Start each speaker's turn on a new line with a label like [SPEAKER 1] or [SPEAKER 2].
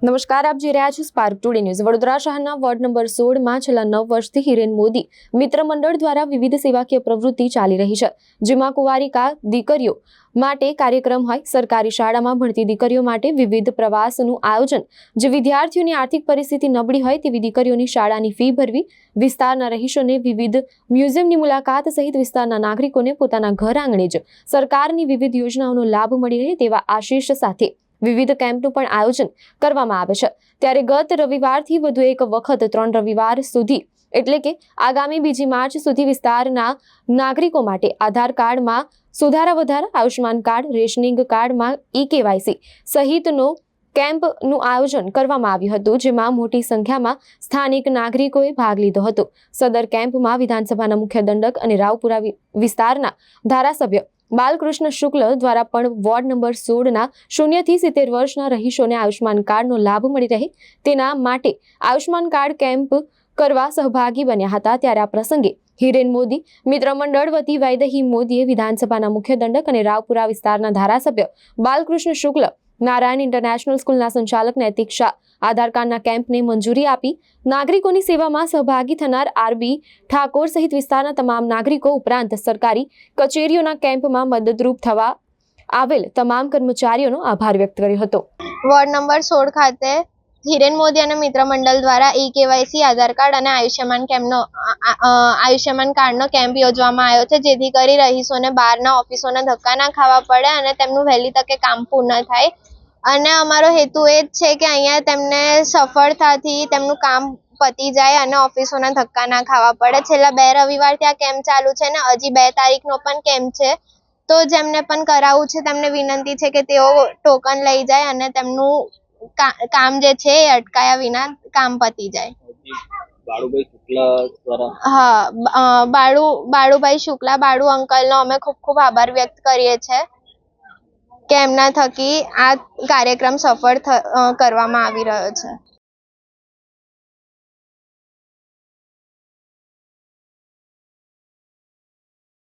[SPEAKER 1] નમસ્કાર, આપ જોઈ રહ્યા છો સ્પાર્ક ટુડે ન્યૂઝ। વડોદરા શહેરના વોર્ડ નંબર 16માં છેલ્લા 9 વર્ષથી હિરેન મોદી મિત્ર મંડળ દ્વારા વિવિધ સેવાકીય પ્રવૃત્તિ ચાલી રહી છે, જેમાં કુંવારિકા દીકરીઓ માટે કાર્યક્રમ હોય, સરકારી શાળામાં ભણતી દીકરીઓ માટે વિવિધ પ્રવાસનું આયોજન, જે વિદ્યાર્થીઓની આર્થિક પરિસ્થિતિ નબળી હોય તેવી દીકરીઓની શાળાની ફી ભરવી, વિસ્તારના રહીશોને વિવિધ મ્યુઝિયમની મુલાકાત સહિત વિસ્તારના નાગરિકોને પોતાના ઘર આંગણે જ સરકારની વિવિધ યોજનાઓનો લાભ મળી રહે તેવા આશીષ સાથે વિવિધ કેમ્પનું પણ આયોજન કરવામાં આવે છે। ત્યારે ગત રવિવારથી વધુ એક વખત 3 રવિવાર સુધી એટલે કે આગામી 2 માર્ચ સુધી વિસ્તારના નાગરિકો માટે આધાર કાર્ડમાં સુધારા વધારા, આયુષ્માન કાર્ડ, રેશનિંગ કાર્ડમાં EKYC સહિતનો કેમ્પનું આયોજન કરવામાં આવ્યું હતું, જેમાં મોટી સંખ્યામાં સ્થાનિક નાગરિકોએ ભાગ લીધો હતો। સદર કેમ્પમાં વિધાનસભાના મુખ્ય દંડક અને રાવપુરા વિસ્તારના ધારાસભ્ય બાલકૃષ્ણ શુક્લ દ્વારા પણ વોર્ડ નંબર 16ના 0 થી 70 વર્ષના રહીશોને આયુષ્માન કાર્ડનો લાભ મળી રહે તેના માટે આયુષ્માન કાર્ડ કેમ્પ કરવા સહભાગી બન્યા હતા। ત્યારે આ પ્રસંગે હિરેન મોદી મિત્ર મંડળ વતી વૈદેહી મોદીએ વિધાનસભાના મુખ્ય દંડક અને રાવપુરા વિસ્તારના ધારાસભ્ય બાલકૃષ્ણ શુક્લ, નારાયણ ઇન્ટરનેશનલ સ્કૂલના સંચાલક નૈતિક શાહ આધાર કાર્ડના કેમ્પને મંજૂરી આપી નાગરિકોની સેવામાં સહભાગી થનાર RB ઠાકોર સહિત વિસ્તારના તમામ નાગરિકો ઉપરાંત સરકારી કચેરીઓના કેમ્પમાં મદદરૂપ થવા આવેલ તમામ કર્મચારીઓનો આભાર વ્યક્ત કર્યો હતો।
[SPEAKER 2] વોર્ડ નંબર 16 ખાતે હિરેન મોદી અને મિત્ર મંડળ દ્વારા EKYC આધાર કાર્ડ અને આયુષ્યમાન કાર્ડનો કેમ્પ યોજવામાં આવ્યો છે, જેથી કરી રહીશોને બહારના ઓફિસોના ધક્કા ના ખાવા પડે અને તેમનું વહેલી તકે કામ પૂર્ણ થાય। અને અમારો હેતુ એ જ છે કે અહીંયા તેમને સફળતાથી તેમનું કામ પતી જાય અને ઓફિસોના ધક્કા ના ખાવા પડે। છેલ્લા 2 રવિવારથી આ કેમ્પ ચાલુ છે ને હજી 2 તારીખનો પણ કેમ્પ છે, તો જેમને પણ કરાવવું છે તેમને વિનંતી છે કે તેઓ ટોકન લઈ જાય અને તેમનું કામ જે છે એ અટકાયા વિના કામ પતી જાય। બાળુભાઈ શુક્લા, બાળુ અંકલનો અમે ખૂબ ખૂબ આભાર વ્યક્ત કરીએ છીએ કે એમના થકી આ કાર્યક્રમ સફળ કરવામાં આવી રહ્યો છે।